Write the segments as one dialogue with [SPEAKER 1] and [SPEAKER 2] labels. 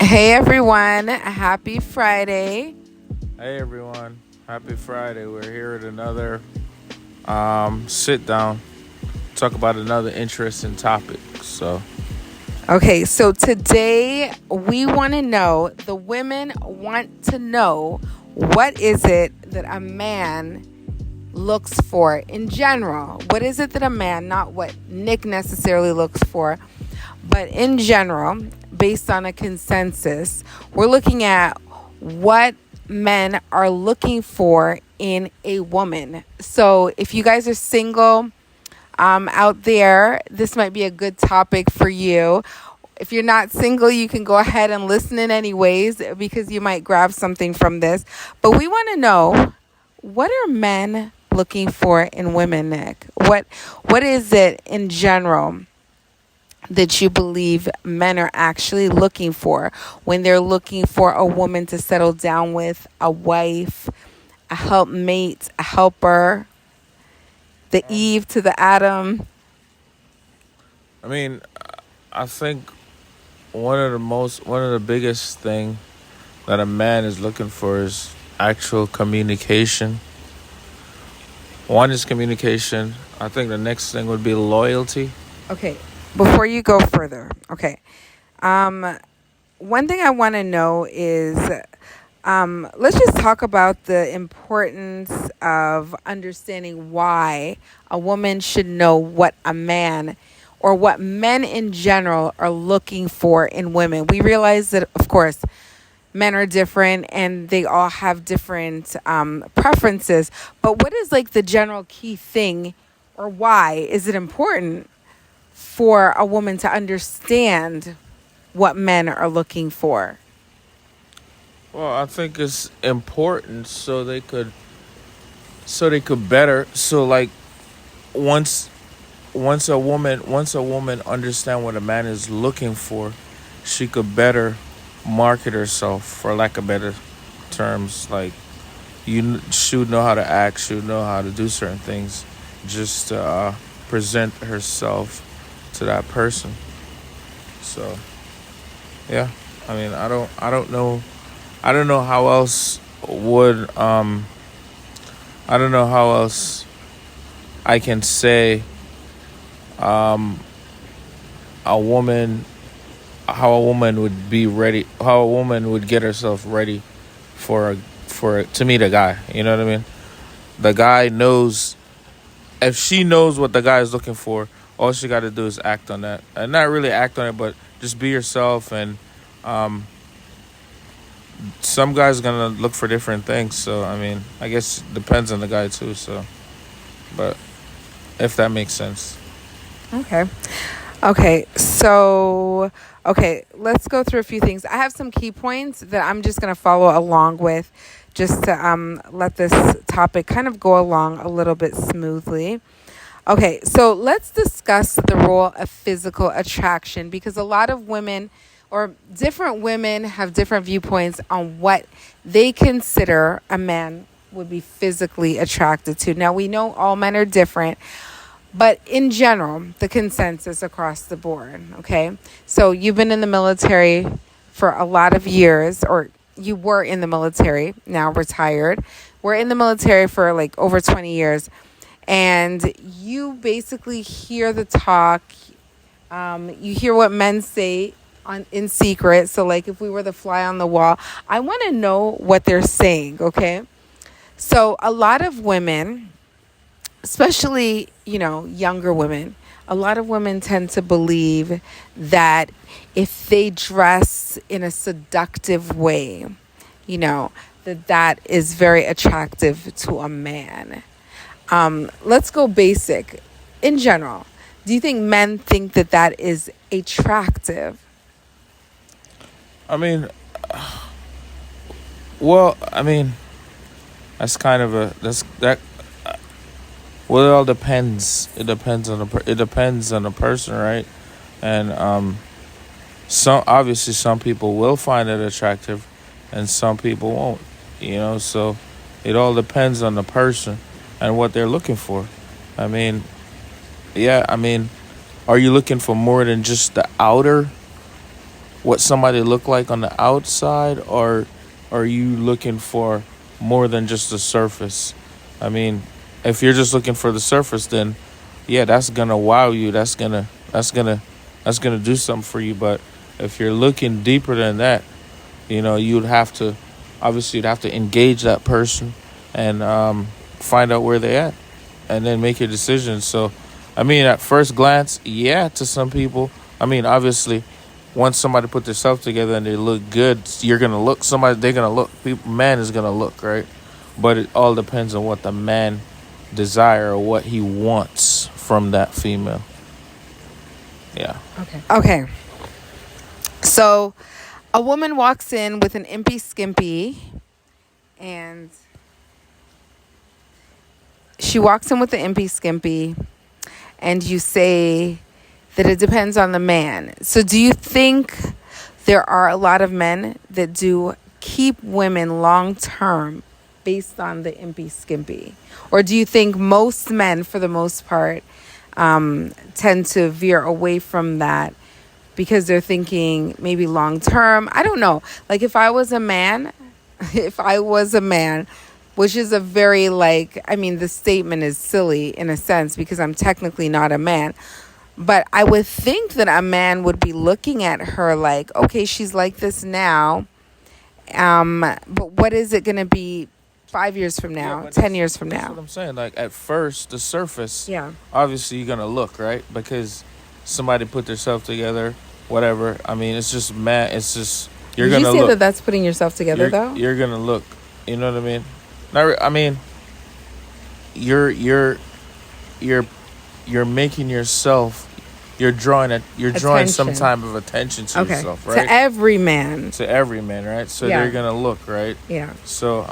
[SPEAKER 1] Hey everyone, happy Friday.
[SPEAKER 2] Hey everyone, happy Friday. We're here at another sit down, talk about another interesting topic.
[SPEAKER 1] Okay, so today we want to know, the women want to know, what is it that a man looks for in general? What is it that a man, not what Nick necessarily looks for, but in general, based on a consensus, we're looking at what men are looking for in a woman. So if you guys are single out there, this might be a good topic for you. If you're not single, you can go ahead and listen in anyways, because you might grab something from this. But we want to know, what are men looking for in women, Nick? What is it in general that you believe men are actually looking for when they're looking for a woman to settle down with, a wife, a helpmate, a helper, the Eve to the Adam?
[SPEAKER 2] I mean, I think one of the biggest thing that a man is looking for is actual communication. One is communication. I think the next thing would be loyalty.
[SPEAKER 1] Okay, before you go further, okay. One thing I want to know is, let's just talk about the importance of understanding why a woman should know what a man, or what men in general, are looking for in women. We realize that, of course, men are different and they all have different preferences. But what is like the general key thing, or why is it important for a woman to understand what men are looking for?
[SPEAKER 2] Well, I think it's important so they could better like once once a woman understand what a man is looking for, she could better market herself, for lack of better terms. Like, she would know how to act, she would know how to do certain things, just to present herself to that person. So yeah, I mean, I don't know how else would I don't know how else I can say a woman how a woman would be ready, how a woman would get herself ready to meet a guy. You know what I mean? The guy knows, if she knows what the guy is looking for, all she got to do is act on that, and not really act on it, but just be yourself. And some guys are gonna look for different things. So I mean, I guess it depends on the guy too. So, but if that makes sense.
[SPEAKER 1] Okay, so, let's go through a few things. I have some key points that I'm just going to follow along with, just to let this topic kind of go along a little bit smoothly. Okay, so let's discuss the role of physical attraction, because a lot of women, or different women, have different viewpoints on what they consider a man would be physically attracted to. Now, we know all men are different, but in general, the consensus across the board, okay? So you've been in the military for a lot of years, or you were in the military, now retired. We're in the military for like over 20 years. And you basically hear the talk. You hear what men say in secret. So like, if we were the fly on the wall, I want to know what they're saying, okay? So a lot of women, especially, younger women, a lot of women tend to believe that if they dress in a seductive way, that is very attractive to a man. Let's go basic. In general, do you think men think that is attractive?
[SPEAKER 2] I mean, well, I mean, that's kind of that. Well, it all depends. It depends on the person, right? And some people will find it attractive, and some people won't. So it all depends on the person and what they're looking for. I mean, yeah, I mean, are you looking for more than just the outer, what somebody look like on the outside, or are you looking for more than just the surface? I mean, if you're just looking for the surface, then yeah, that's gonna wow you. That's gonna do something for you. But if you're looking deeper than that, you'd have to, obviously, you'd have to engage that person and find out where they at, and then make your decision. So, I mean, at first glance, yeah, to some people, I mean, obviously, once somebody put themselves together and they look good, you're gonna look. They're gonna look. Man is gonna look, right. But it all depends on what the man desire or what he wants from that female. Yeah.
[SPEAKER 1] Okay. So, a woman walks in with an impy skimpy, and she walks in with the impy skimpy, and you say that it depends on the man. So do you think there are a lot of men that do keep women long term based on the impy skimpy? Or do you think most men, for the most part, tend to veer away from that because they're thinking maybe long term? I don't know. Like if I was a man, which is a very the statement is silly in a sense because I'm technically not a man. But I would think that a man would be looking at her like, okay, she's like this now. But what is it going to be 5 years from now, 10 years from now?
[SPEAKER 2] That's what I'm saying. Like at first, the surface,
[SPEAKER 1] Yeah.
[SPEAKER 2] obviously you're going to look, right? Because somebody put themselves together, whatever. I mean, it's just mad. It's just, you're going to look.
[SPEAKER 1] Did you say that that's putting yourself together, though?
[SPEAKER 2] You're going to look. You know what I mean? I mean, you're making yourself, you're drawing some type of attention to yourself, right?
[SPEAKER 1] To every man,
[SPEAKER 2] right? So they're gonna look, right?
[SPEAKER 1] Yeah.
[SPEAKER 2] So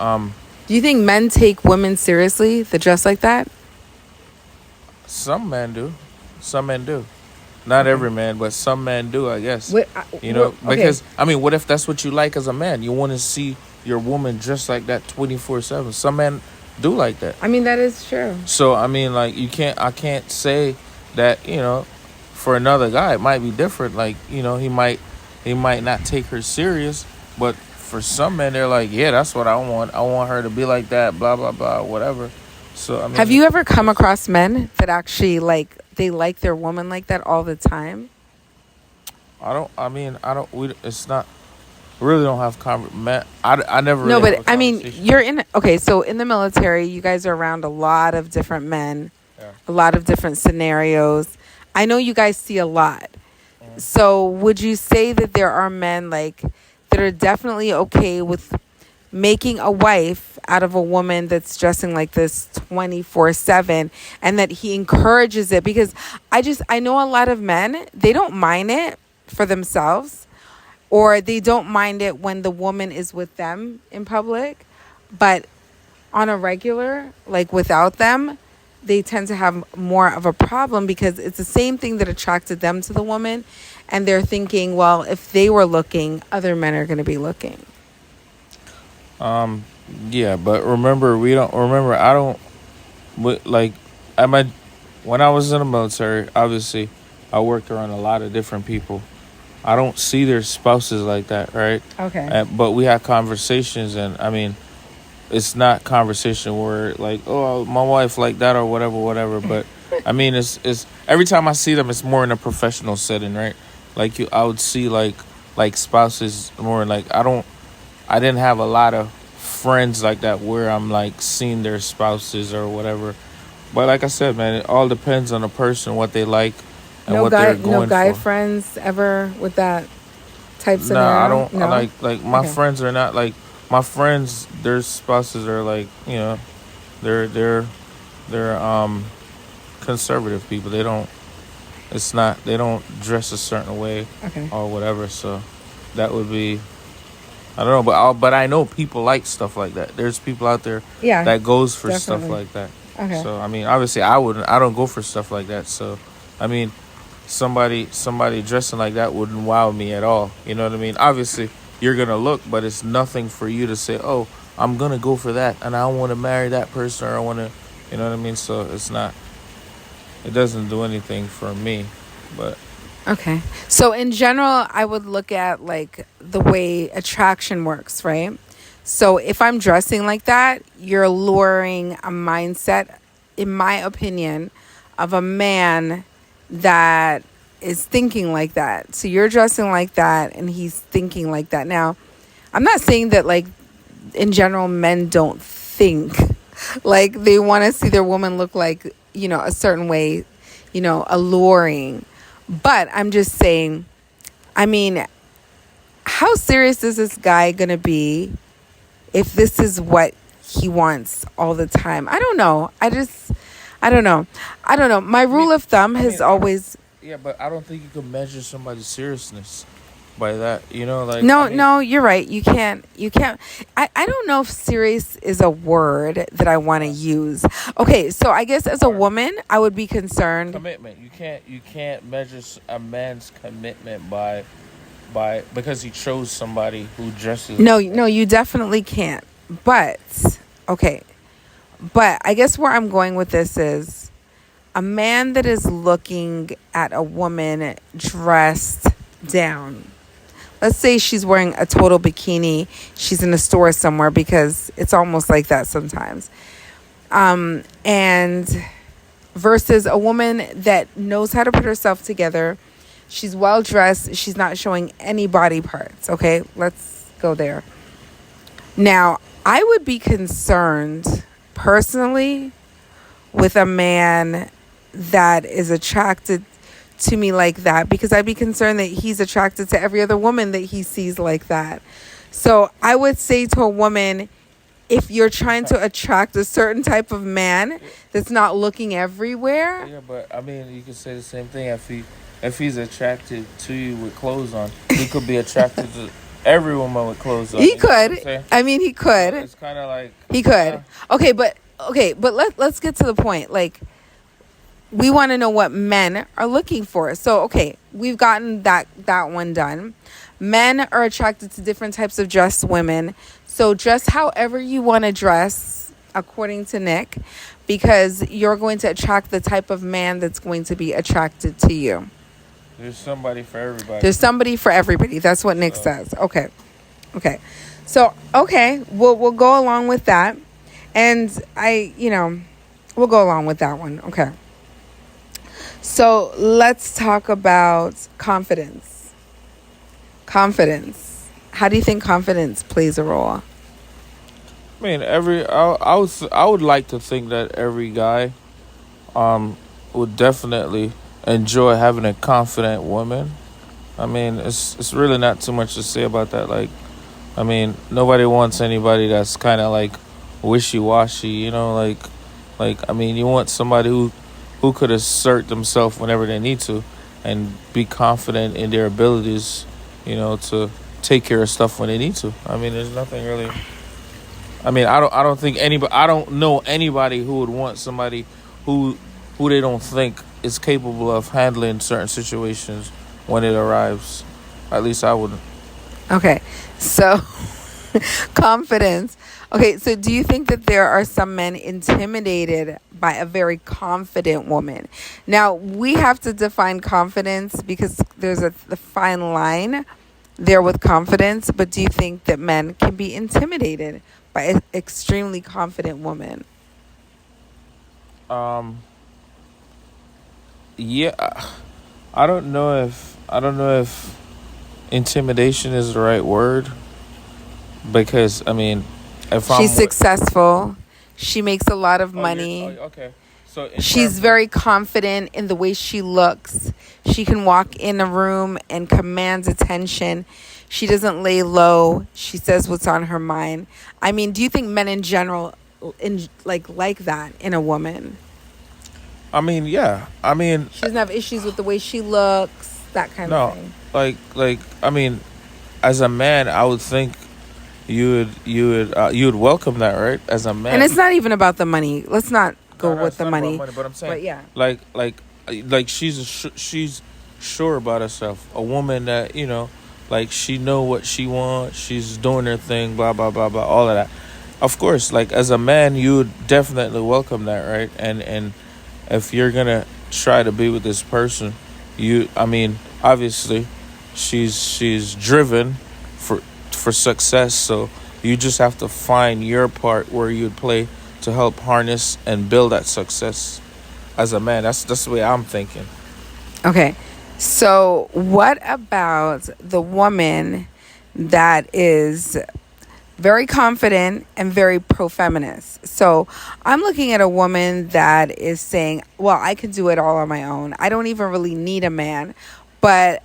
[SPEAKER 1] do you think men take women seriously that dress like that?
[SPEAKER 2] Some men do. Not every man, but some men do, I guess. Because I mean, what if that's what you like as a man? You want to see your woman dressed like that 24/7. Some men do like that.
[SPEAKER 1] I mean, that is true.
[SPEAKER 2] So I mean, like I can't say that, for another guy it might be different. Like, he might not take her serious, but for some men they're like, yeah, that's what I want. I want her to be like that, blah blah blah, whatever. So I mean,
[SPEAKER 1] have you ever come across men that actually they like their woman like that all the time?
[SPEAKER 2] It's not. We really don't have I never.
[SPEAKER 1] No,
[SPEAKER 2] really
[SPEAKER 1] but I mean, you're in. Okay, so in the military, you guys are around a lot of different men, a lot of different scenarios. I know you guys see a lot. Mm-hmm. So would you say that there are men that are definitely okay with making a wife out of a woman that's dressing like this 24/7, and that he encourages it? Because I know a lot of men, they don't mind it for themselves, or they don't mind it when the woman is with them in public, but on a regular, without them, they tend to have more of a problem because it's the same thing that attracted them to the woman, and they're thinking, well, if they were looking, other men are going to be looking.
[SPEAKER 2] Yeah, but remember, I don't, when I was in the military, obviously, I worked around a lot of different people. I don't see their spouses like that, right?
[SPEAKER 1] Okay.
[SPEAKER 2] But we had conversations, and I mean, it's not conversation where like, oh, my wife like that or whatever. But I mean, it's every time I see them, it's more in a professional setting, right? I would see like spouses more like I didn't have a lot of friends like that where I'm like seeing their spouses or whatever. But like I said, man, it all depends on the person, what they like. And what they're going
[SPEAKER 1] no guy
[SPEAKER 2] for.
[SPEAKER 1] Friends ever with that type scenario?
[SPEAKER 2] No, I don't.
[SPEAKER 1] No?
[SPEAKER 2] Like my friends are not like my friends. Their spouses are like, they're conservative people. They don't. They don't dress a certain way or whatever. So that would be. I don't know, but I know people like stuff like that. There's people out there that goes for stuff like that.
[SPEAKER 1] Okay.
[SPEAKER 2] So I mean, obviously, I don't go for stuff like that. So I mean. Somebody dressing like that wouldn't wow me at all. You know what I mean? Obviously, you're going to look, but it's nothing for you to say, oh, I'm going to go for that, and I want to marry that person, or I want to, you know what I mean? So it doesn't do anything for me. But
[SPEAKER 1] Okay. So in general, I would look at like the way attraction works, right? So if I'm dressing like that, you're luring a mindset, in my opinion, of a man that is thinking like that. So you're dressing like that and he's thinking like that. Now, I'm not saying that like in general men don't think like they want to see their woman look like, a certain way, alluring. But I'm just saying, I mean, how serious is this guy going to be if this is what he wants all the time? I don't know. I don't know. I don't know. My rule of thumb has always.
[SPEAKER 2] yeah, but I don't think you can measure somebody's seriousness by that. Like
[SPEAKER 1] No, you're right. You can't. I don't know if serious is a word that I want to use. Okay, so I guess as a woman, I would be concerned.
[SPEAKER 2] Commitment. You can't measure a man's commitment by because he chose somebody who dresses.
[SPEAKER 1] No, you definitely can't. But, okay. But I guess where I'm going with this is a man that is looking at a woman dressed down. Let's say she's wearing a total bikini. She's in a store somewhere, because it's almost like that sometimes. And versus a woman that knows how to put herself together. She's well dressed. She's not showing any body parts. Okay, let's go there. Now, I would be concerned personally with a man that is attracted to me like that, because I'd be concerned that he's attracted to every other woman that he sees like that. So I would say to a woman, if you're trying to attract a certain type of man that's not looking everywhere.
[SPEAKER 2] Yeah, but I mean, you could say the same thing if he's attracted to you with clothes on. He could be attracted to every woman with clothes on.
[SPEAKER 1] He could. I mean, he could.
[SPEAKER 2] It's kind of like
[SPEAKER 1] he could. Okay, but let's get to the point. Like, we want to know what men are looking for. So, okay, we've gotten that one done. Men are attracted to different types of dressed women. So dress however you want to dress, according to Nick, because you're going to attract the type of man that's going to be attracted to you.
[SPEAKER 2] There's somebody for everybody.
[SPEAKER 1] There's somebody for everybody. That's what Nick says. Okay. So, okay, we'll go along with that. And we'll go along with that one. Okay. So let's talk about confidence. How do you think confidence plays a role?
[SPEAKER 2] I mean, I would like to think that every guy would definitely enjoy having a confident woman. I mean, it's really not too much to say about that. Like, I mean, nobody wants anybody that's kind of like wishy-washy, like I mean, you want somebody who could assert themselves whenever they need to and be confident in their abilities, to take care of stuff when they need to. I mean, there's nothing really. I mean, I don't think anybody. I don't know anybody who would want somebody who they don't think is capable of handling certain situations when it arrives. At least I wouldn't.
[SPEAKER 1] Okay, so confidence. Okay, so do you think that there are some men intimidated by a very confident woman? Now, we have to define confidence because there's the fine line there with confidence, but do you think that men can be intimidated by an extremely confident woman?
[SPEAKER 2] Yeah, I don't know if intimidation is the right word, because I mean, if
[SPEAKER 1] she's successful, she makes a lot of money.
[SPEAKER 2] Okay. So
[SPEAKER 1] she's very confident in the way she looks. She can walk in a room and commands attention. She doesn't lay low. She says what's on her mind. I mean, do you think men in general like that in a woman?
[SPEAKER 2] I mean, yeah. I mean,
[SPEAKER 1] she doesn't have issues with the way she looks, that kind of thing.
[SPEAKER 2] Like I mean, as a man, I would think you would welcome that, right? As a man.
[SPEAKER 1] And it's not even about the money. Let's not go with the money.
[SPEAKER 2] But I'm saying,
[SPEAKER 1] but yeah,
[SPEAKER 2] like she's sure about herself. A woman that like she know what she wants. She's doing her thing. Blah blah blah blah. All of that. Of course, like as a man, you would definitely welcome that, right? And if you're gonna try to be with this person, I mean, obviously, she's driven for for success. So you just have to find your part where you'd play to help harness and build that success as a man. That's the way I'm thinking.
[SPEAKER 1] Okay. So, what about the woman that is very confident and very pro-feminist? So, I'm looking at a woman that is saying, well, I can do it all on my own. I don't even really need a man, but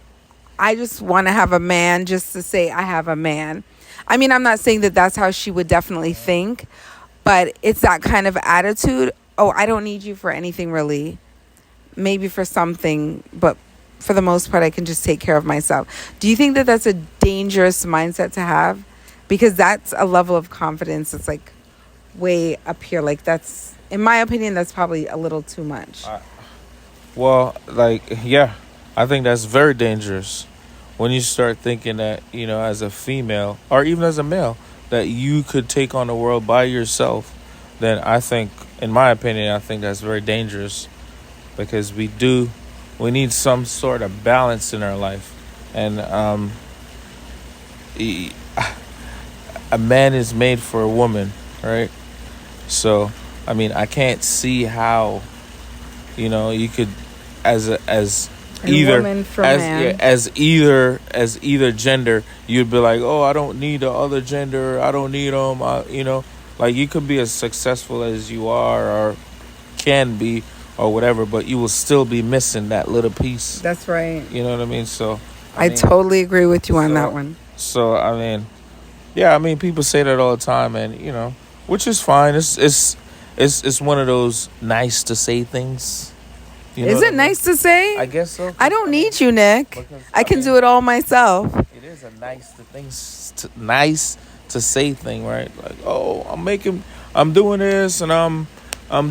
[SPEAKER 1] I just want to have a man just to say I have a man. I mean, I'm not saying that that's how she would definitely think, but it's that kind of attitude. Oh, I don't need you for anything really. Maybe for something, but for the most part, I can just take care of myself. Do you think that that's a dangerous mindset to have? Because that's a level of confidence that's like way up here. Like that's, in my opinion, that's probably a little too much.
[SPEAKER 2] Well, like, yeah, I think that's very dangerous when you start thinking that, as a female or even as a male, that you could take on the world by yourself. Then I think, in my opinion, I think that's very dangerous because we need some sort of balance in our life. And a man is made for a woman, right? So, I mean, I can't see how, you could, as either
[SPEAKER 1] woman for
[SPEAKER 2] as
[SPEAKER 1] man.
[SPEAKER 2] yeah, as either gender, you'd be like, oh, I don't need the other gender, I don't need them, like you could be as successful as you are or can be or whatever, but you will still be missing that little piece.
[SPEAKER 1] That's right.
[SPEAKER 2] You know what I mean? So
[SPEAKER 1] I totally agree with you on that one.
[SPEAKER 2] So I mean, yeah, I mean, people say that all the time, and which is fine. It's one of those nice to say things.
[SPEAKER 1] Is it nice to say?
[SPEAKER 2] I guess so.
[SPEAKER 1] I don't need you, Nick.
[SPEAKER 2] Because,
[SPEAKER 1] I can do it all myself.
[SPEAKER 2] It is a nice to say thing, right? Like, oh, I'm doing this, and I'm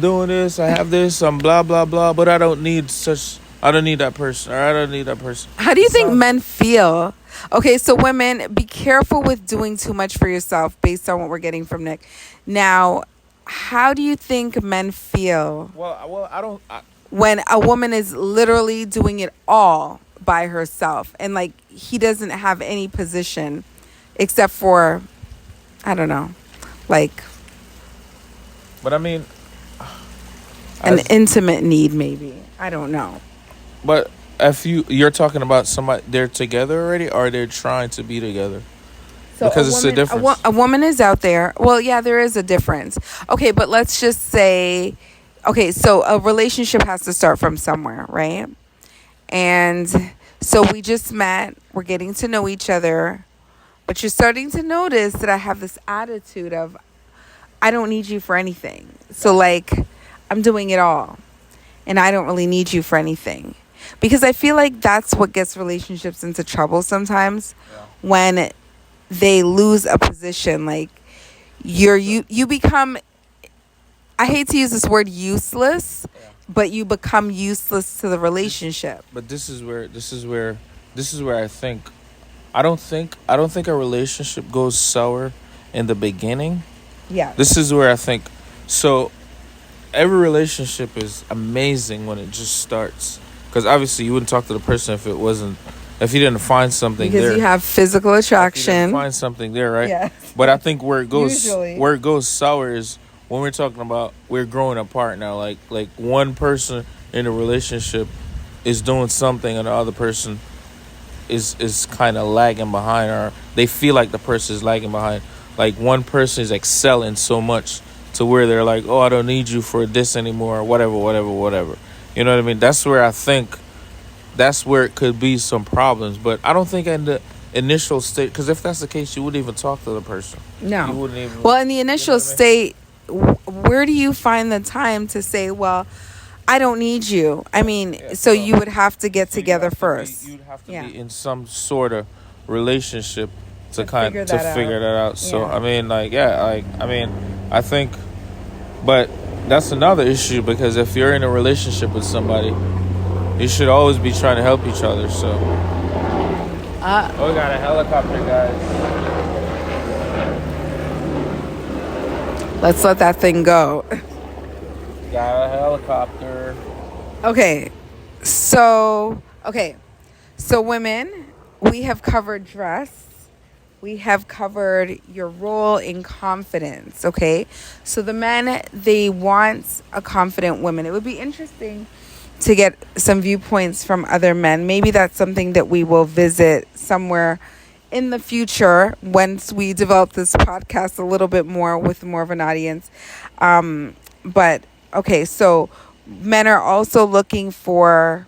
[SPEAKER 2] doing this. I have this. I'm blah blah blah. But I don't need that person, or I don't need that person.
[SPEAKER 1] How do you think men feel? Okay, so women, be careful with doing too much for yourself based on what we're getting from Nick. Now, how do you think men feel?
[SPEAKER 2] Well, I don't.
[SPEAKER 1] When a woman is literally doing it all by herself and like he doesn't have any position except for, I don't know, like.
[SPEAKER 2] But I mean,
[SPEAKER 1] an intimate need, maybe. I don't know.
[SPEAKER 2] But if you're talking about somebody, they're together already, or they're trying to be together. So because it's a difference.
[SPEAKER 1] A woman is out there. Well, yeah, there is a difference. Okay, but let's just say, okay, so a relationship has to start from somewhere, right? And so we just met. We're getting to know each other. But you're starting to notice that I have this attitude of, I don't need you for anything. So, like, I'm doing it all. And I don't really need you for anything. Because I feel like that's what gets relationships into trouble sometimes. Yeah. When they lose a position. Like, you become, I hate to use this word useless, but you become useless to the relationship.
[SPEAKER 2] But this is where I think, I don't think a relationship goes sour in the beginning.
[SPEAKER 1] Yeah.
[SPEAKER 2] This is where I think, so every relationship is amazing when it just starts. Because obviously you wouldn't talk to the person if you didn't find something
[SPEAKER 1] because
[SPEAKER 2] there.
[SPEAKER 1] Because you have physical attraction.
[SPEAKER 2] You didn't find something there, right?
[SPEAKER 1] Yeah.
[SPEAKER 2] But I think where it goes sour is when we're talking about we're growing apart now. Like one person in a relationship is doing something and the other person is kind of lagging behind, or they feel like the person is lagging behind. Like one person is excelling so much to where they're like, oh, I don't need you for this anymore, or whatever. You know what I mean? That's where I think that's where it could be some problems. But I don't think in the initial state, because if that's the case, you wouldn't even talk to the person.
[SPEAKER 1] No.
[SPEAKER 2] You wouldn't even.
[SPEAKER 1] Well, in the initial state, where do you find the time to say, well, I don't need you? I mean, so you would have to get together first.
[SPEAKER 2] You'd have to be in some sort of relationship to figure that out. So I mean, I think, but that's another issue, because if you're in a relationship with somebody, you should always be trying to help each other. So we got a helicopter, guys.
[SPEAKER 1] Let's let that thing go.
[SPEAKER 2] Got a helicopter.
[SPEAKER 1] Okay, so Okay, so women, we have covered dress. We have covered your role in confidence, okay? So the men, they want a confident woman. It would be interesting to get some viewpoints from other men. Maybe that's something that we will visit somewhere in the future once we develop this podcast a little bit more with more of an audience. But okay, so men are also looking for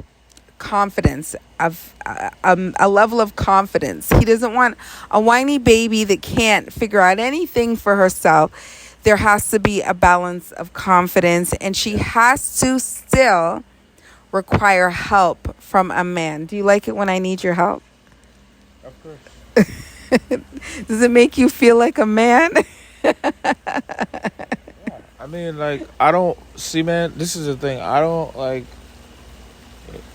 [SPEAKER 1] confidence, of a level of confidence. He doesn't want a whiny baby that can't figure out anything for herself. There has to be a balance of confidence, and she has to still require help from a man. Do you like it when I need your help?
[SPEAKER 2] Of course.
[SPEAKER 1] Does it make you feel like a man?
[SPEAKER 2] I mean, like, I don't see, man. This is the thing. I don't like,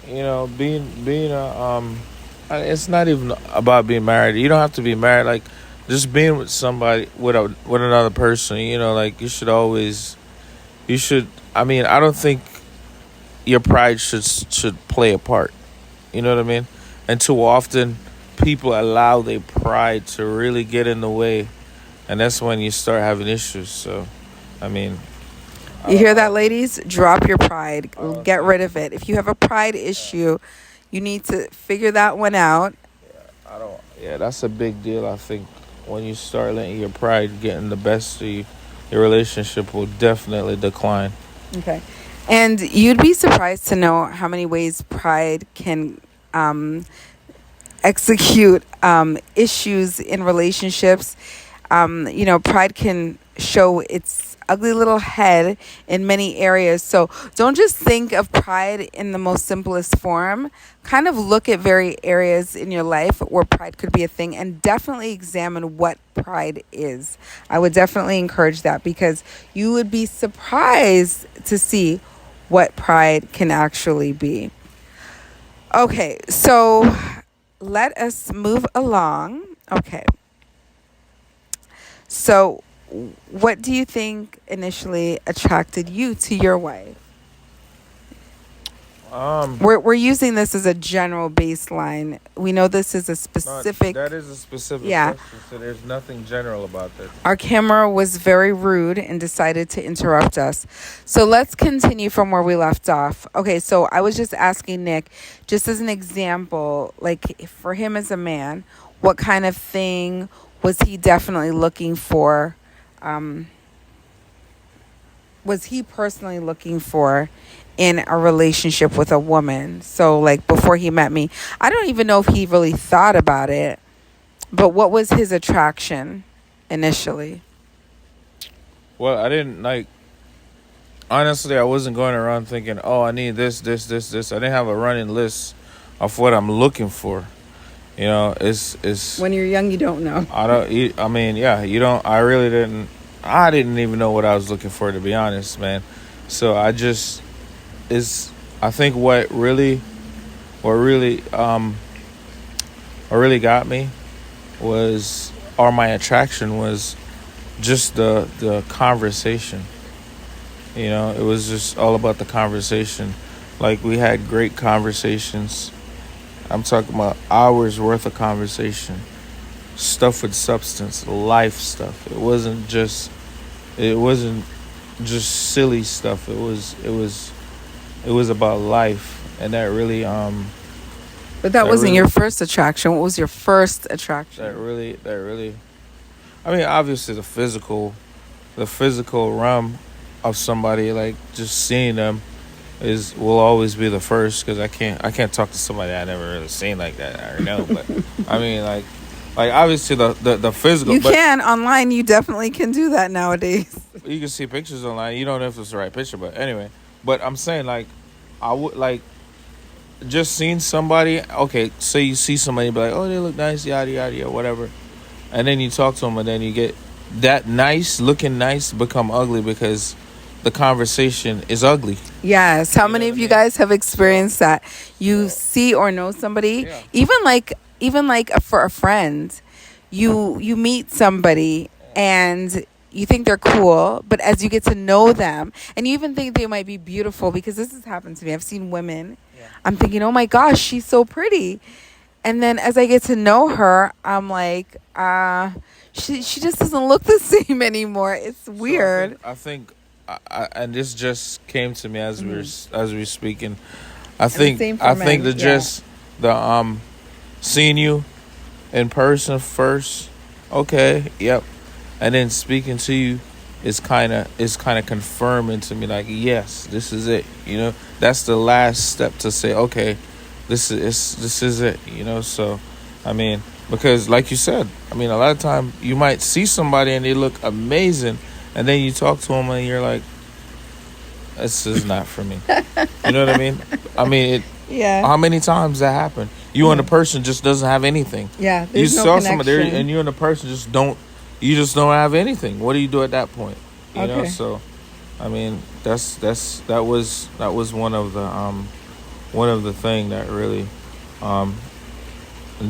[SPEAKER 2] being a it's not even about being married. You don't have to be married. Like, just being with somebody, with another person. Like, you should. I mean, I don't think your pride should play a part. You know what I mean? And too often, people allow their pride to really get in the way, and that's when you start having issues. So, I mean,
[SPEAKER 1] You hear that, ladies? Drop your pride. Get rid of it. If you have a pride issue, you need to figure that one out.
[SPEAKER 2] I don't. Yeah, that's a big deal. I think when you start letting your pride get in the best of you, your relationship will definitely decline.
[SPEAKER 1] Okay. And you'd be surprised to know how many ways pride can execute issues in relationships. Pride can show its ugly little head in many areas. So don't just think of pride in the most simplest form. Kind of look at very areas in your life where pride could be a thing, and definitely examine what pride is. I would definitely encourage that, because you would be surprised to see what pride can actually be. Okay, so let us move along. Okay. So, what do you think initially attracted you to your wife? We're using this as a general baseline. We know this is a specific.
[SPEAKER 2] That is a specific
[SPEAKER 1] Yeah.
[SPEAKER 2] question, so there's nothing general about that.
[SPEAKER 1] Our camera was very rude and decided to interrupt us. So let's continue from where we left off. Okay, so I was just asking Nick, just as an example, like for him as a man, what kind of thing was he definitely looking for? Was he personally looking for in a relationship with a woman? So, like, before he met me, I don't even know if he really thought about it, but what was his attraction initially?
[SPEAKER 2] Well, I didn't like. Honestly, I wasn't going around thinking, "Oh, I need this, this, this, this." I didn't have a running list of what I'm looking for. It's
[SPEAKER 1] When you're young, you don't know.
[SPEAKER 2] I don't. I mean, yeah, you don't. I really didn't. I didn't even know what I was looking for, to be honest, man. So I just is. I think what really got me was, or my attraction was, just the conversation. It was just all about the conversation. Like, we had great conversations. I'm talking about hours worth of conversation, stuff with substance, life stuff. It wasn't just silly stuff. It was about life, and that really
[SPEAKER 1] But that wasn't your first attraction. What was your first attraction?
[SPEAKER 2] that really. I mean, obviously the physical realm of somebody, like just seeing them will always be the first, because I can't talk to somebody I never really seen like that. I know, but I mean, like obviously the physical.
[SPEAKER 1] You can online. You definitely can do that nowadays.
[SPEAKER 2] You can see pictures online. You don't know if it's the right picture, but anyway. But I'm saying, like, I would like just seeing somebody. Okay, say you see somebody, be like, oh, they look nice, yada yada yada, whatever, and then you talk to them, and then you get that looking nice become ugly because the conversation is ugly.
[SPEAKER 1] Yes. How many of you guys have experienced that? You see or know somebody, even like for a friend, you meet somebody and you think they're cool, but as you get to know them, and you even think they might be beautiful, because this has happened to me. I've seen women
[SPEAKER 2] Yeah.
[SPEAKER 1] I'm thinking, oh my gosh, she's so pretty. And then as I get to know her, I'm like, she just doesn't look the same anymore. It's
[SPEAKER 2] So
[SPEAKER 1] weird.
[SPEAKER 2] and this just came to me as
[SPEAKER 1] Hmm.
[SPEAKER 2] as we speaking. I
[SPEAKER 1] And the
[SPEAKER 2] think
[SPEAKER 1] same for
[SPEAKER 2] the
[SPEAKER 1] men. Yeah.
[SPEAKER 2] just the seeing you in person first, okay, yep, and then speaking to you is kind of confirming to me like, yes, this is it. That's the last step to say, okay, this is it. So I mean, because like you said, I mean, a lot of time you might see somebody and they look amazing, and then you talk to them and you're like, this is not for me. You know what I mean? I mean,
[SPEAKER 1] Yeah.
[SPEAKER 2] how many times that happen? You and the person just doesn't have anything.
[SPEAKER 1] Yeah.
[SPEAKER 2] You
[SPEAKER 1] There's no
[SPEAKER 2] saw somebody there,
[SPEAKER 1] connection.
[SPEAKER 2] and you and the person you just don't have anything. What do you do at that point?
[SPEAKER 1] Okay.
[SPEAKER 2] So I mean, that was one of the thing that really um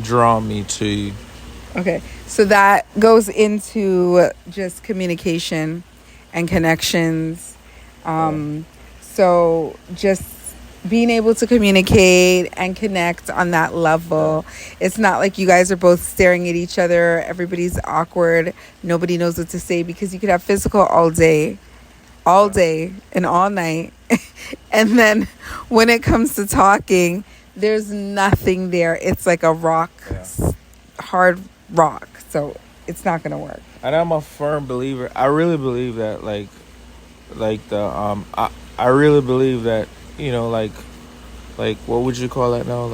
[SPEAKER 2] draw me to you.
[SPEAKER 1] Okay. So that goes into just communication and connections. Um, so just being able to communicate and connect on that level. It's not like you guys are both staring at each other. Everybody's awkward. Nobody knows what to say, because you could have physical all day and all night. And then when it comes to talking, there's nothing there. It's like a rock,
[SPEAKER 2] Yeah.
[SPEAKER 1] hard rock. So it's not going to work.
[SPEAKER 2] And I'm a firm believer. I really believe that, the I really believe that, what would you call that now?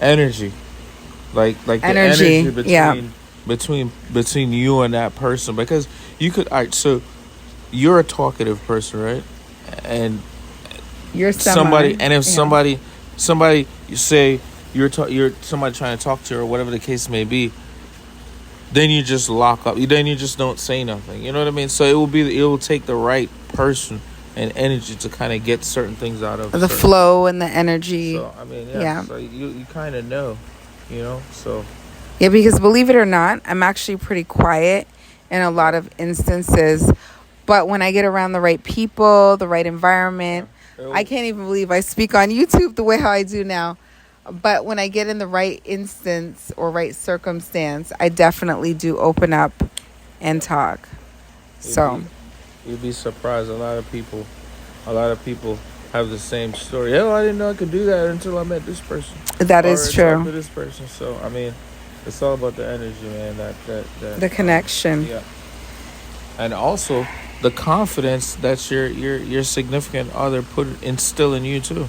[SPEAKER 2] Energy. Like the
[SPEAKER 1] Energy.
[SPEAKER 2] energy between you and that person, because you could. All right, so you're a talkative person, right? And
[SPEAKER 1] You're
[SPEAKER 2] somebody, and if
[SPEAKER 1] yeah.
[SPEAKER 2] somebody you say you're somebody trying to talk to, or whatever the case may be, then you just lock up. Then you just don't say nothing. You know what I mean? So it will take the right person and energy to kind of get certain things out of
[SPEAKER 1] The flow and the energy.
[SPEAKER 2] So I mean,
[SPEAKER 1] Yeah.
[SPEAKER 2] So you kind of know, So
[SPEAKER 1] Yeah, because believe it or not, I'm actually pretty quiet in a lot of instances. But when I get around the right people, the right environment, I can't even believe I speak on YouTube the way how I do now. But when I get in the right instance or right circumstance, I definitely do open up and talk. So
[SPEAKER 2] you'd be surprised. A lot of people have the same story. Oh, I didn't know I could do that until I met this person.
[SPEAKER 1] that
[SPEAKER 2] Or
[SPEAKER 1] is
[SPEAKER 2] I talked to
[SPEAKER 1] true.
[SPEAKER 2] this person. So I mean, it's all about the energy, man. That
[SPEAKER 1] The connection.
[SPEAKER 2] yeah, and also the confidence that your significant other instill in you too.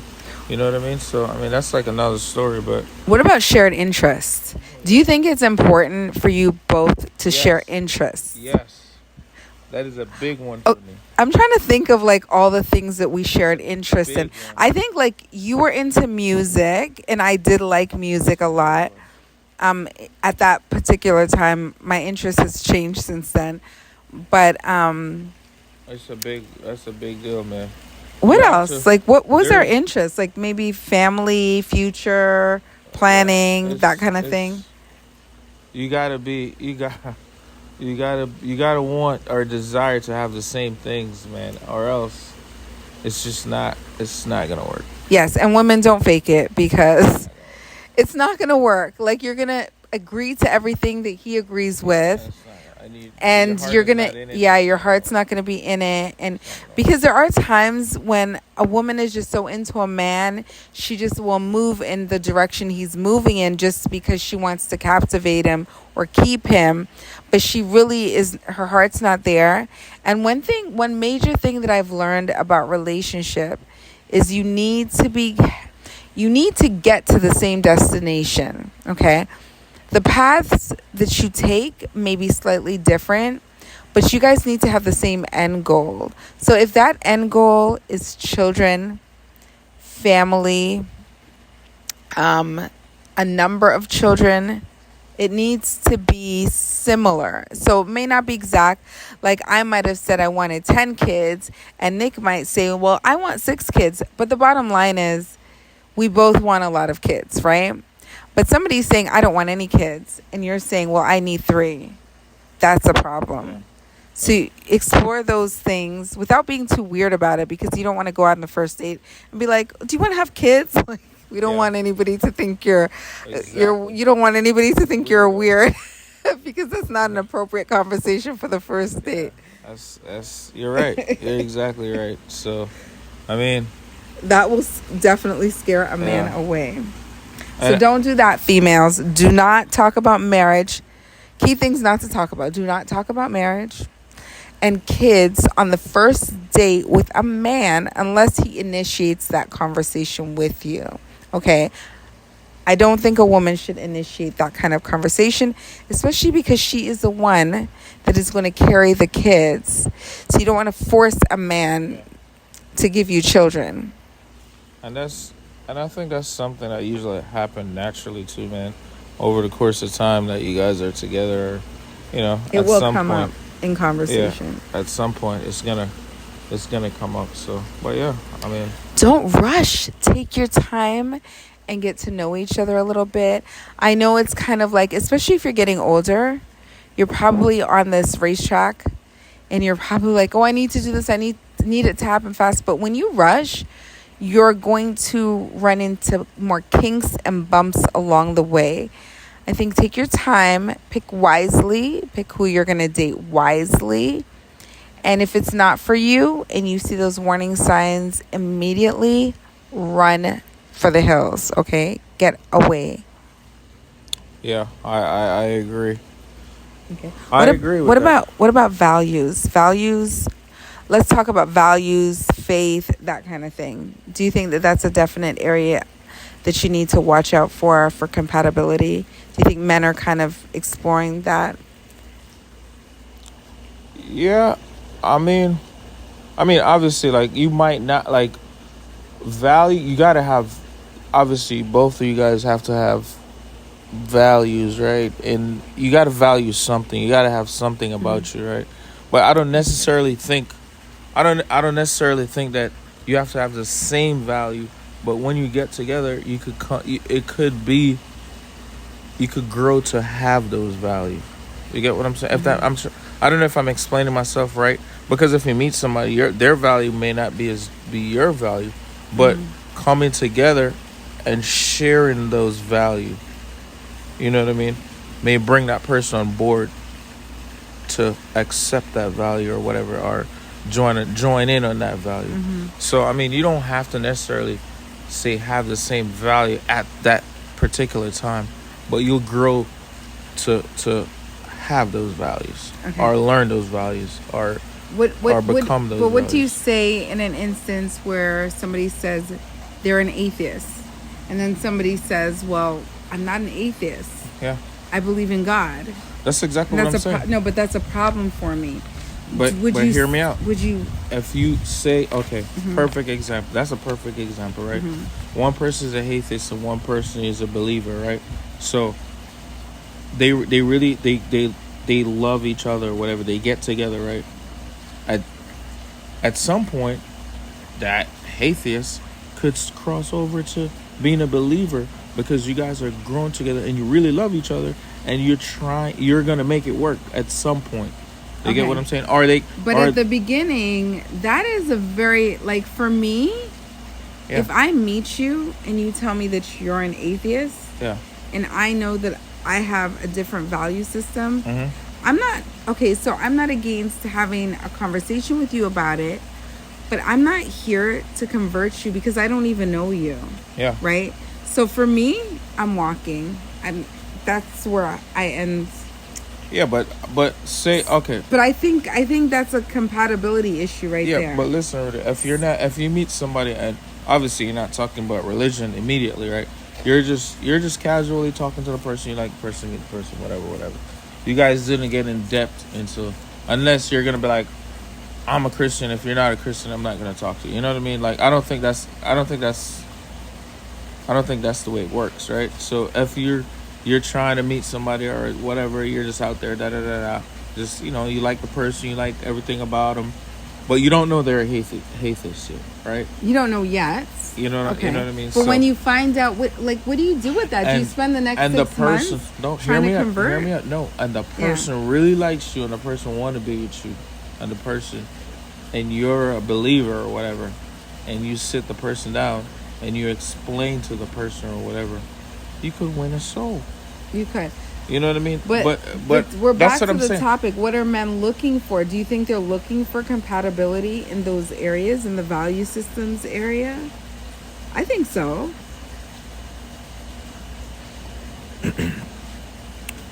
[SPEAKER 2] You know what I mean? So I mean, that's like another story. But
[SPEAKER 1] What about shared interests? Do you think it's important for you both to share interests?
[SPEAKER 2] yes, that is a big one
[SPEAKER 1] Oh,
[SPEAKER 2] for me.
[SPEAKER 1] I'm trying to think of like all the things that we shared interest in.
[SPEAKER 2] Big one.
[SPEAKER 1] I think like you were into music and I did like music a lot. At that particular time, my interest has changed since then. But
[SPEAKER 2] That's a big deal, man.
[SPEAKER 1] what
[SPEAKER 2] You have
[SPEAKER 1] else?
[SPEAKER 2] to.
[SPEAKER 1] Like what was our
[SPEAKER 2] There's
[SPEAKER 1] interest? Like maybe family, future, planning, that kind of thing.
[SPEAKER 2] you gotta be you gotta want or desire to have the same things, man, or else it's not gonna work.
[SPEAKER 1] Yes, and women don't fake it, because it's not going to work. Like you're going to agree to everything that he agrees with,
[SPEAKER 2] It's not. I need
[SPEAKER 1] and
[SPEAKER 2] your heart
[SPEAKER 1] you're
[SPEAKER 2] is
[SPEAKER 1] going
[SPEAKER 2] not
[SPEAKER 1] to
[SPEAKER 2] in it.
[SPEAKER 1] yeah, your heart's not going to be in it. And because there are times when a woman is just so into a man, she just will move in the direction he's moving in just because she wants to captivate him or keep him, but she really is, her heart's not there. And one major thing that I've learned about relationship is you need to get to the same destination, okay? The paths that you take may be slightly different, but you guys need to have the same end goal. So if that end goal is children, family, a number of children, it needs to be similar. So it may not be exact. Like I might have said I wanted 10 kids, and Nick might say, well, I want 6 kids. But the bottom line is we both want a lot of kids, right? But somebody's saying, I don't want any kids. And you're saying, well, I need 3. That's a problem. So you explore those things without being too weird about it, because you don't want to go out on the first date and be like, "Do you want to have kids?" Like, we don't
[SPEAKER 2] Yeah,
[SPEAKER 1] want anybody to think you're
[SPEAKER 2] exactly.
[SPEAKER 1] you don't want anybody to think you're
[SPEAKER 2] Weirdo.
[SPEAKER 1] weird, because that's not an
[SPEAKER 2] Yeah,
[SPEAKER 1] appropriate conversation for the first
[SPEAKER 2] yeah.
[SPEAKER 1] date.
[SPEAKER 2] That's you're right. You're exactly right. So, I mean,
[SPEAKER 1] That will definitely scare a man
[SPEAKER 2] yeah.
[SPEAKER 1] away. So
[SPEAKER 2] And
[SPEAKER 1] don't do that, females. Do not talk about marriage. Key things not to talk about. Do not talk about marriage and kids on the first date with a man unless he initiates that conversation with you. Okay? I don't think a woman should initiate that kind of conversation, especially because she is the one that is going to carry the kids. So you don't want to force a man to give you children.
[SPEAKER 2] and that's and I think that's something that usually happen naturally too, man. Over the course of time that you guys are together,
[SPEAKER 1] It
[SPEAKER 2] at
[SPEAKER 1] will
[SPEAKER 2] some
[SPEAKER 1] come up
[SPEAKER 2] point,
[SPEAKER 1] in
[SPEAKER 2] yeah,
[SPEAKER 1] conversation.
[SPEAKER 2] at some point it's gonna come up. So, but yeah, I mean,
[SPEAKER 1] Don't rush. Take your time and get to know each other a little bit. I know it's kind of like, especially if you're getting older, you're probably on this racetrack and you're probably like, "Oh, I need to do this. I need it to happen fast." But when you rush, you're going to run into more kinks and bumps along the way. I think take your time, pick wisely, pick who you're going to date wisely. And if it's not for you and you see those warning signs, immediately run for the hills, okay? Get away.
[SPEAKER 2] yeah, I agree.
[SPEAKER 1] Okay.
[SPEAKER 2] I agree with that.
[SPEAKER 1] What about values? Values. Let's talk about values, faith, that kind of thing. Do you think that that's a definite area that you need to watch out for compatibility? Do you think men are kind of exploring that?
[SPEAKER 2] Yeah, I mean, obviously, like you might not like value. You gotta have. Obviously, both of you guys have to have values, right? And you gotta value something. You gotta have something
[SPEAKER 1] Mm-hmm.
[SPEAKER 2] about you, right? But I don't necessarily think that you have to have the same value. But when you get together, you could it could be you could grow to have those values. You get what I'm saying? If that
[SPEAKER 1] Mm-hmm.
[SPEAKER 2] I'm sure, I don't know if I'm explaining myself right, because if you meet somebody, their value may not be your value, but
[SPEAKER 1] Mm-hmm.
[SPEAKER 2] coming together and sharing those values, you know what I mean, may bring that person on board to accept that value or whatever, or join in on that value.
[SPEAKER 1] Mm-hmm.
[SPEAKER 2] So I mean, you don't have to necessarily say have the same value at that particular time, but you'll grow to have those values
[SPEAKER 1] Okay.
[SPEAKER 2] or learn those values or become those
[SPEAKER 1] But what do you
[SPEAKER 2] values.
[SPEAKER 1] say in an instance where somebody says they're an atheist, and then somebody says, "Well, I'm not an atheist.
[SPEAKER 2] Yeah,
[SPEAKER 1] I believe in God."
[SPEAKER 2] that's exactly
[SPEAKER 1] And
[SPEAKER 2] what I'm
[SPEAKER 1] that's
[SPEAKER 2] saying.
[SPEAKER 1] no, but that's a problem for me.
[SPEAKER 2] But hear me out.
[SPEAKER 1] Would you?
[SPEAKER 2] If you say, okay,
[SPEAKER 1] Mm-hmm.
[SPEAKER 2] perfect example. That's a perfect example, right?
[SPEAKER 1] Mm-hmm.
[SPEAKER 2] One person is a atheist and one person is a believer, right? So they really they love each other or whatever. They get together, right? At at some point, that atheist could cross over to being a believer, because you guys are growing together and you really love each other, and you're gonna make it work at some point. You get what
[SPEAKER 1] Okay.
[SPEAKER 2] I'm saying? Are they?
[SPEAKER 1] But
[SPEAKER 2] Are
[SPEAKER 1] at the beginning, that is a very, like, for me,
[SPEAKER 2] yeah,
[SPEAKER 1] if I meet you and you tell me that you're an atheist,
[SPEAKER 2] yeah.
[SPEAKER 1] and I know that I have a different value system,
[SPEAKER 2] Mm-hmm.
[SPEAKER 1] I'm not okay. So I'm not against having a conversation with you about it, but I'm not here to convert you because I don't even know you,
[SPEAKER 2] Yeah.
[SPEAKER 1] right? So for me, I'm walking. That's where I end.
[SPEAKER 2] Yeah, but say okay.
[SPEAKER 1] But I think that's a compatibility issue right
[SPEAKER 2] Yeah,
[SPEAKER 1] there.
[SPEAKER 2] but listen, Rudy, if you meet somebody, and obviously you're not talking about religion immediately, right? You're just casually talking to the person, you like the person, meet the person, whatever. You guys didn't get in depth into, unless you're gonna be like, I'm a Christian. If you're not a Christian, I'm not gonna talk to you. You know what I mean? Like, I don't think that's the way it works, right? So if you're trying to meet somebody or whatever, you're just out there, da da da da. Just you like the person, you like everything about them, but you don't know they're a atheist yet, right?
[SPEAKER 1] You don't know yet.
[SPEAKER 2] You know what I mean.
[SPEAKER 1] But
[SPEAKER 2] So,
[SPEAKER 1] when you find out, what do you do with that? Do you spend the next
[SPEAKER 2] and
[SPEAKER 1] 6
[SPEAKER 2] the person
[SPEAKER 1] months
[SPEAKER 2] don't
[SPEAKER 1] trying to convert?
[SPEAKER 2] Hear me out. No, and the person really likes you, and the person want to be with you, and the person, and you're a believer or whatever, and you sit the person down and you explain to the person or whatever, you could win a soul.
[SPEAKER 1] You could.
[SPEAKER 2] You know what I mean?
[SPEAKER 1] But we're back to the
[SPEAKER 2] saying.
[SPEAKER 1] topic. What are men looking for? Do you think they're looking for compatibility in those areas, in the value systems area? I think so.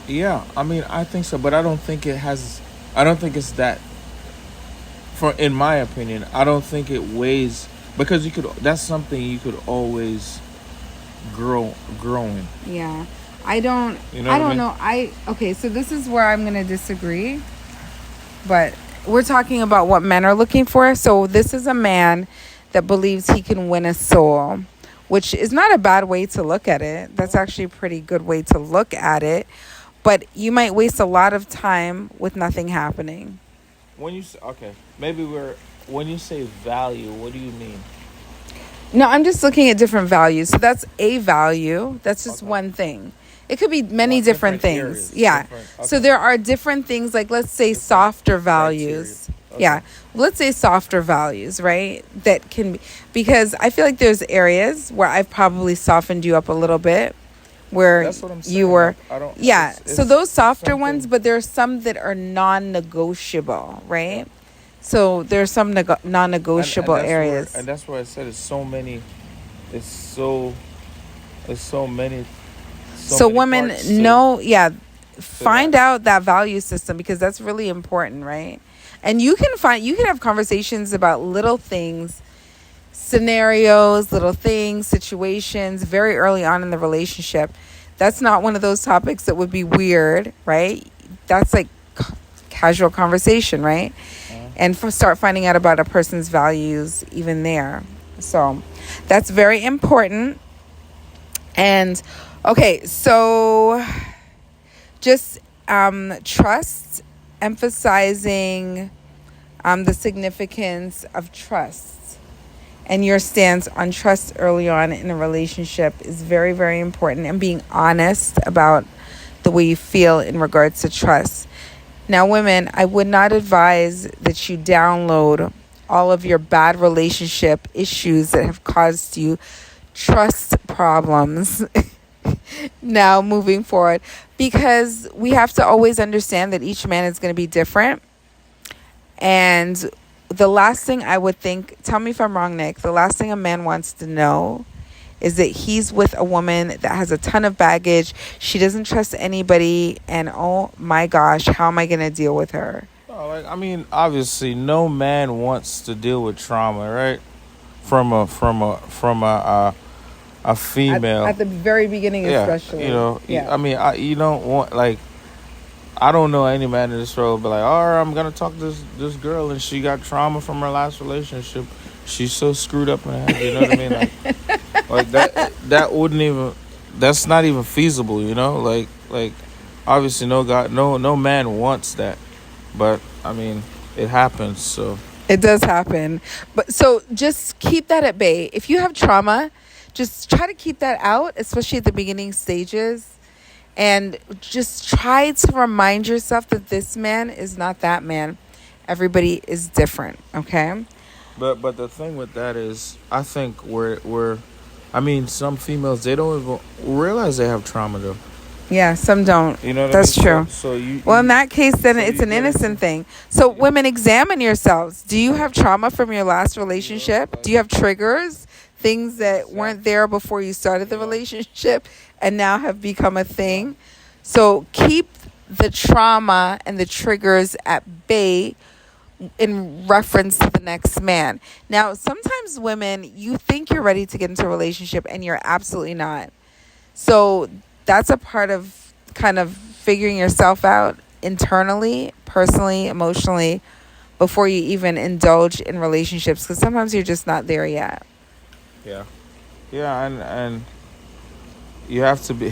[SPEAKER 2] Yeah, I mean, I think so, but I don't think it's that. In my opinion, I don't think it weighs, because that's something you could always grow in.
[SPEAKER 1] Yeah. I don't know. Okay, so this is where I'm going to disagree. But we're talking about what men are looking for. So this is a man that believes he can win a soul, which is not a bad way to look at it. That's actually a pretty good way to look at it. But you might waste a lot of time with nothing happening.
[SPEAKER 2] When you say value, what do you mean?
[SPEAKER 1] No, I'm just looking at different values. So that's a value. That's just one thing. It could be many different things.
[SPEAKER 2] Areas.
[SPEAKER 1] Yeah. So there are different things, like let's say softer values. Yeah. Let's say softer values, right? That can be, because I feel like there's areas where I've probably softened you up a little bit, where
[SPEAKER 2] that's what I'm saying.
[SPEAKER 1] You were,
[SPEAKER 2] yeah.
[SPEAKER 1] So those softer ones, but there are some that are non-negotiable, right? Yeah. So there are some non-negotiable areas.
[SPEAKER 2] And that's why I said it's so many. So women know,
[SPEAKER 1] find out that value system, because that's really important, right? And you can have conversations about little things, scenarios, little things, situations very early on in the relationship. That's not one of those topics that would be weird, right? That's like casual conversation, right? And start finding out about a person's values even there. So that's very important. And okay, so just trust, emphasizing the significance of trust, and your stance on trust early on in a relationship is very, very important, and being honest about the way you feel in regards to trust. Now, women, I would not advise that you download all of your bad relationship issues that have caused you trust problems now moving forward, because we have to always understand that each man is going to be different. And the last thing I would think, tell me if I'm wrong, Nick, the last thing a man wants to know is that he's with a woman that has a ton of baggage. She doesn't trust anybody, and oh my gosh, how am I going to deal with her?
[SPEAKER 2] I mean, obviously, no man wants to deal with trauma, right? From a female
[SPEAKER 1] at the very beginning, especially.
[SPEAKER 2] I mean, you don't want, like, I don't know any man in this world be like, all right, I'm gonna talk to this girl and she got trauma from her last relationship. She's so screwed up in the head. You know what I mean? Like that wouldn't even. That's not even feasible. You know, like obviously no man wants that, but I mean it happens. So
[SPEAKER 1] it does happen. But so just keep that at bay. If you have trauma, just try to keep that out, especially at the beginning stages. And just try to remind yourself that this man is not that man. Everybody is different, okay?
[SPEAKER 2] But the thing with that is, I think some females, they don't even realize they have trauma, though.
[SPEAKER 1] Yeah, some don't.
[SPEAKER 2] You know what
[SPEAKER 1] That's
[SPEAKER 2] I mean?
[SPEAKER 1] true.
[SPEAKER 2] So
[SPEAKER 1] in that case, then it's an innocent thing. So women, examine yourselves. Do you have trauma from your last relationship? Do you have triggers? Things that weren't there before you started the relationship and now have become a thing. So keep the trauma and the triggers at bay in reference to the next man. Now, sometimes women, you think you're ready to get into a relationship and you're absolutely not. So that's a part of kind of figuring yourself out internally, personally, emotionally, before you even indulge in relationships, because sometimes you're just not there yet.
[SPEAKER 2] Yeah, and you have to be.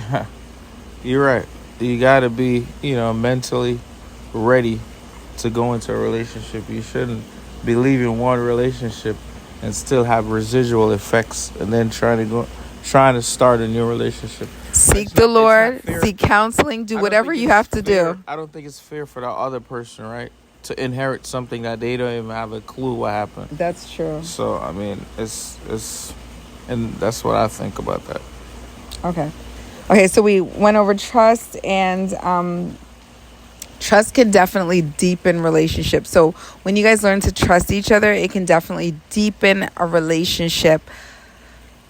[SPEAKER 2] You're right. You got to be, mentally ready to go into a relationship. You shouldn't believe in one relationship and still have residual effects, and then trying to start a new relationship.
[SPEAKER 1] Seek the
[SPEAKER 2] It's not
[SPEAKER 1] Lord,
[SPEAKER 2] fair.
[SPEAKER 1] seek counseling, do
[SPEAKER 2] I don't
[SPEAKER 1] whatever
[SPEAKER 2] think
[SPEAKER 1] you
[SPEAKER 2] it's
[SPEAKER 1] have to
[SPEAKER 2] fair.
[SPEAKER 1] do.
[SPEAKER 2] I don't think it's fair for the other person, right, to inherit something that they don't even have a clue what happened.
[SPEAKER 1] That's true.
[SPEAKER 2] So I mean, it's, and that's what I think about that.
[SPEAKER 1] Okay. Okay, so we went over trust, and trust can definitely deepen relationships. So when you guys learn to trust each other, it can definitely deepen a relationship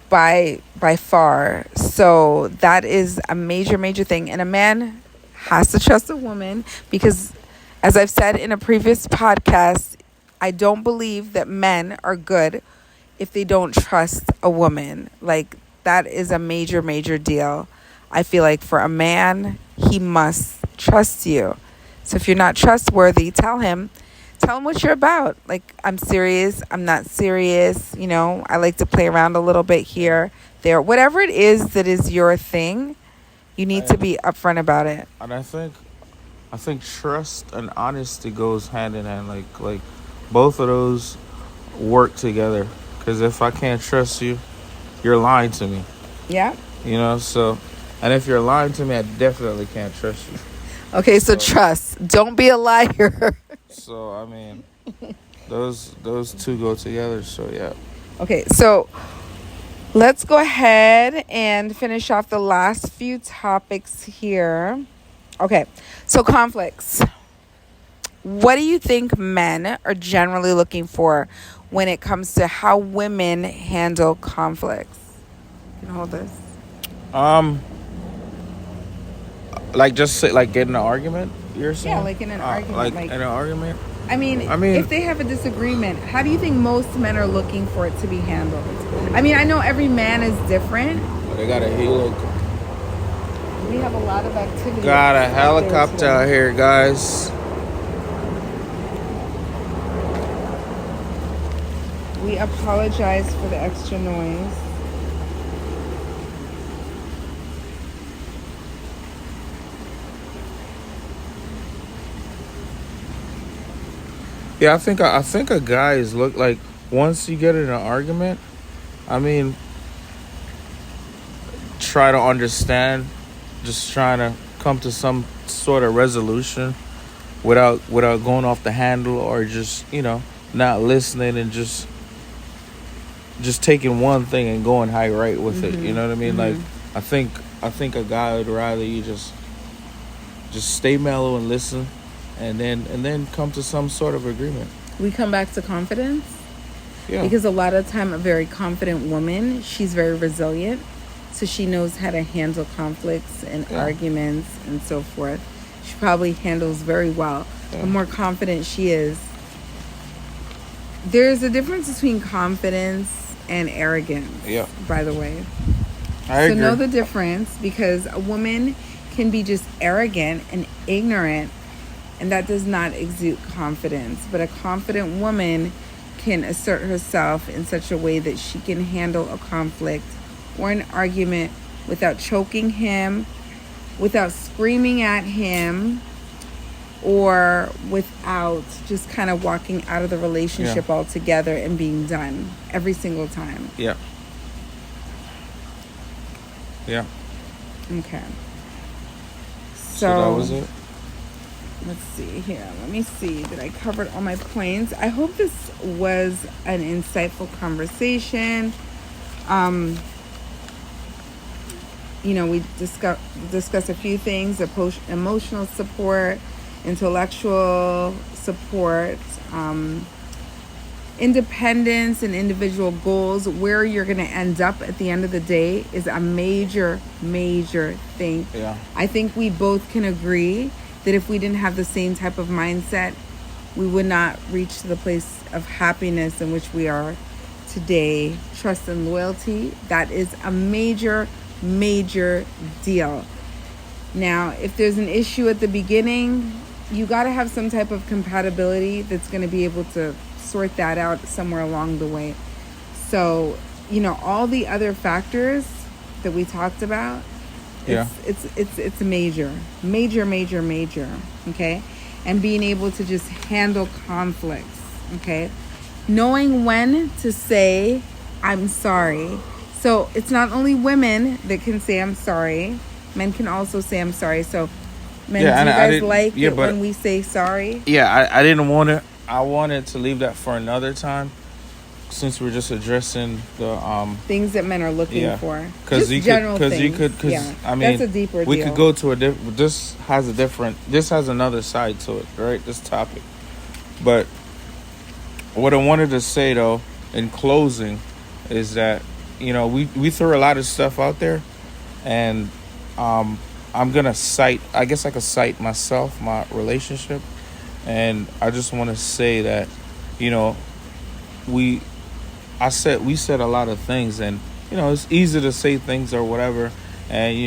[SPEAKER 1] by far. So that is a major thing. And a man has to trust a woman because, as I've said in a previous podcast, I don't believe that men are good if they don't trust a woman. Like, that is a major deal. I feel like for a man, he must trust you. So if you're not trustworthy, tell him what you're about. Like, I'm serious, I'm not serious, I like to play around a little bit here, there. Whatever it is that is your thing, you need to be upfront about it.
[SPEAKER 2] And I think trust and honesty goes hand in hand. Like both of those work together. Because if I can't trust you, you're lying to me.
[SPEAKER 1] Yeah.
[SPEAKER 2] So, and if you're lying to me, I definitely can't trust you.
[SPEAKER 1] Okay, so trust. Don't be a liar.
[SPEAKER 2] So I mean, those two go together. So yeah.
[SPEAKER 1] Okay, so let's go ahead and finish off the last few topics here. Okay, so conflicts. What do you think men are generally looking for when it comes to how women handle conflicts? You can hold this.
[SPEAKER 2] Like just say, like get in an argument. You're saying?
[SPEAKER 1] Yeah, like in an argument.
[SPEAKER 2] Like in an argument.
[SPEAKER 1] I mean, if they have a disagreement, how do you think most men are looking for it to be handled? I mean, I know every man is different.
[SPEAKER 2] They got a helo.
[SPEAKER 1] We have a lot of activity.
[SPEAKER 2] Got a helicopter out here, guys.
[SPEAKER 1] We apologize for the extra noise.
[SPEAKER 2] Yeah, I think a guy is look like once you get in an argument, I mean, try to understand, just trying to come to some sort of resolution without going off the handle or just not listening and just taking one thing and going high right with it. You know what I mean? Like I think a guy would rather you just stay mellow and listen. And then come to some sort of agreement.
[SPEAKER 1] We come back to confidence.
[SPEAKER 2] Yeah.
[SPEAKER 1] Because a lot of time, a very confident woman, she's very resilient. So she knows how to handle conflicts and arguments and so forth. She probably handles very well. The more confident she is. There's a difference between confidence and arrogance, by the way.
[SPEAKER 2] I agree.
[SPEAKER 1] So know the difference, because a woman can be just arrogant and ignorant, and that does not exude confidence. But a confident woman can assert herself in such a way that she can handle a conflict or an argument without choking him, without screaming at him, or without just kind of walking out of the relationship altogether and being done every single time.
[SPEAKER 2] Yeah. Yeah.
[SPEAKER 1] Okay.
[SPEAKER 2] So that was it.
[SPEAKER 1] Let's see here. Let me see. Did I cover all my points? I hope this was an insightful conversation. We discuss a few things: emotional support, intellectual support, independence, and individual goals. Where you're going to end up at the end of the day is a major thing.
[SPEAKER 2] Yeah.
[SPEAKER 1] I think we both can agree that if we didn't have the same type of mindset, we would not reach the place of happiness in which we are today. Trust and loyalty, that is a major deal. Now, if there's an issue at the beginning, you got to have some type of compatibility that's going to be able to sort that out somewhere along the way. So, all the other factors that we talked about, it's major, okay? And being able to just handle conflicts. Okay. Knowing when to say, I'm sorry. So it's not only women that can say, I'm sorry. Men can also say, I'm sorry. So, men,
[SPEAKER 2] Yeah,
[SPEAKER 1] do
[SPEAKER 2] and
[SPEAKER 1] you
[SPEAKER 2] I
[SPEAKER 1] guys
[SPEAKER 2] didn't.
[SPEAKER 1] like
[SPEAKER 2] Yeah,
[SPEAKER 1] it
[SPEAKER 2] but
[SPEAKER 1] when we say sorry?
[SPEAKER 2] yeah, I didn't want to. I wanted to leave that for another time, since we're just addressing the
[SPEAKER 1] Things that men are looking
[SPEAKER 2] yeah,
[SPEAKER 1] for.
[SPEAKER 2] because
[SPEAKER 1] Just general things.
[SPEAKER 2] because
[SPEAKER 1] Yeah.
[SPEAKER 2] I
[SPEAKER 1] That's
[SPEAKER 2] mean
[SPEAKER 1] a deeper
[SPEAKER 2] we
[SPEAKER 1] deal.
[SPEAKER 2] could go to a different. This has another side to it, right? This topic, but what I wanted to say though in closing is that we throw a lot of stuff out there, and I'm gonna cite. I guess I could cite myself, my relationship, and I just want to say that you know we we said a lot of things, and it's easy to say things or whatever, and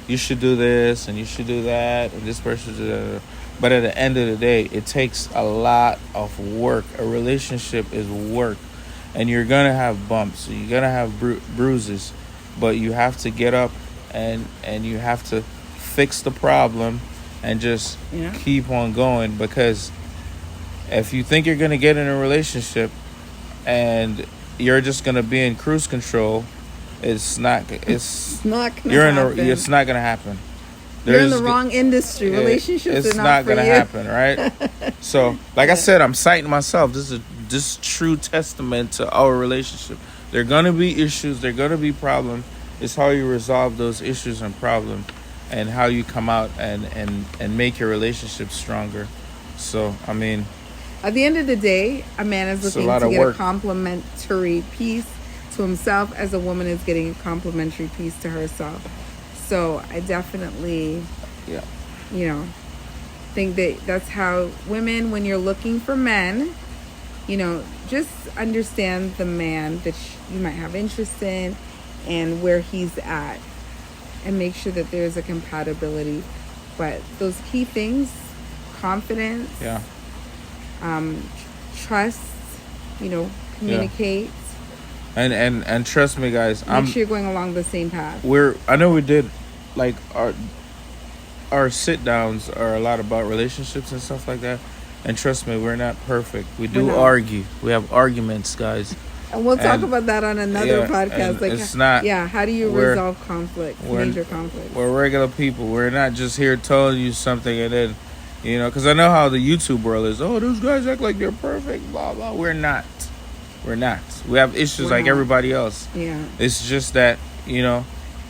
[SPEAKER 2] you should do this and you should do that and this person should do that. But at the end of the day, it takes a lot of work. A relationship is work, and you're gonna have bumps, you're gonna have bruises, but you have to get up and you have to fix the problem and just keep on going, because if you think you're gonna get in a relationship and you're just gonna be in cruise control, it's not it's not gonna happen.
[SPEAKER 1] You're in the wrong industry. Relationships
[SPEAKER 2] it's
[SPEAKER 1] are not
[SPEAKER 2] gonna
[SPEAKER 1] for you.
[SPEAKER 2] happen, right? So like I said, I'm citing myself. This is true testament to our relationship. There are gonna be issues, there are gonna be problems. It's how you resolve those issues and problems, and how you come out and make your relationship stronger. So I mean,
[SPEAKER 1] at the end of the day, a man is looking to get a complimentary piece to himself, as a woman is getting a complimentary piece to herself. So I definitely, think that that's how women, when you're looking for men, just understand the man that you might have interest in and where he's at, and make sure that there's a compatibility. But those key things, confidence, trust, communicate.
[SPEAKER 2] And trust me, guys,
[SPEAKER 1] Make sure you're going along the same path.
[SPEAKER 2] I know we did, like, our sit downs are a lot about relationships and stuff like that. And trust me, we're not perfect. We do argue. We have arguments, guys.
[SPEAKER 1] And we'll talk about that on another podcast. Like,
[SPEAKER 2] it's not.
[SPEAKER 1] Yeah, how do you resolve conflict, major conflict?
[SPEAKER 2] We're regular people. We're not just here telling you something and then, because I know how the YouTube world is. Oh, those guys act like they're perfect, blah, blah. We're not. We're not. We have issues like everybody else. Yeah. It's just that,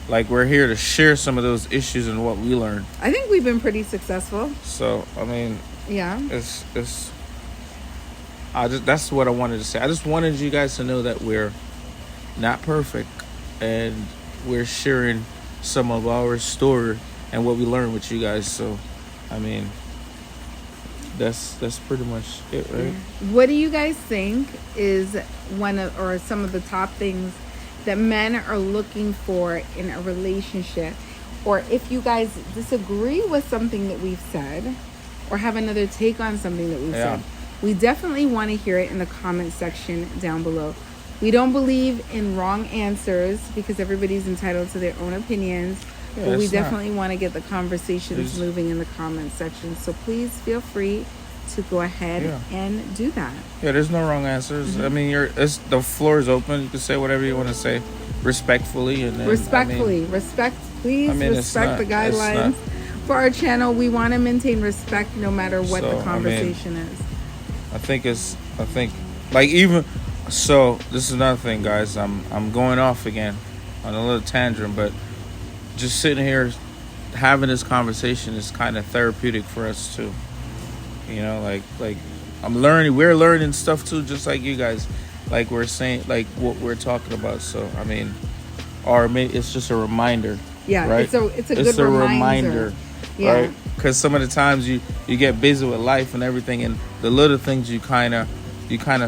[SPEAKER 2] like, we're here to share some of those issues and what we learned.
[SPEAKER 1] I think we've been pretty successful.
[SPEAKER 2] So, I mean,
[SPEAKER 1] it's
[SPEAKER 2] that's what I wanted to say. I just wanted you guys to know that we're not perfect, and we're sharing some of our story and what we learned with you guys. So, I mean, that's pretty much it, right?
[SPEAKER 1] What do you guys think is or some of the top things that men are looking for in a relationship? Or if you guys disagree with something that we've said, or have another take on something that we've said, we definitely want to hear it in the comment section down below. We don't believe in wrong answers, because everybody's entitled to their own opinions. But we definitely want to get the conversations moving in the comment section. So please feel free to go ahead and do that.
[SPEAKER 2] Yeah, there's no wrong answers. I mean, the floor is open. You can say whatever you want to say, respectfully. And then,
[SPEAKER 1] respect the guidelines for our channel. We want to maintain respect no matter what the conversation is.
[SPEAKER 2] I think this is another thing, guys. I'm going off again on a little tangent, but just sitting here having this conversation is kind of therapeutic for us too. Like we're learning stuff too, just like you guys. Like we're saying, like what we're talking about. So I mean, it's just a reminder.
[SPEAKER 1] Yeah,
[SPEAKER 2] right?
[SPEAKER 1] It's a good reminder. Yeah.
[SPEAKER 2] Right? Because some of the times you get busy with life and everything, and the little things you kind of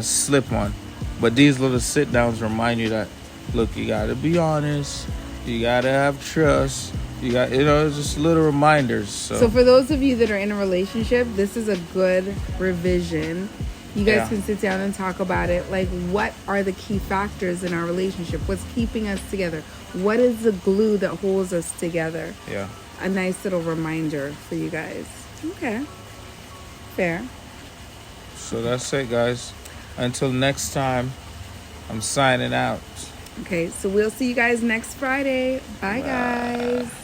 [SPEAKER 2] slip on. But these little sit downs remind you that, look, you gotta be honest, you gotta have trust, you got just little reminders. So
[SPEAKER 1] for those of you that are in a relationship, this is a good revision. You guys can sit down and talk about it. Like, what are the key factors in our relationship? What's keeping us together? What is the glue that holds us together?
[SPEAKER 2] Yeah.
[SPEAKER 1] A nice little reminder for you guys. Okay. Fair.
[SPEAKER 2] So that's it, guys. Until next time, I'm signing out.
[SPEAKER 1] Okay, so we'll see you guys next Friday. Bye,
[SPEAKER 2] Bye.
[SPEAKER 1] guys.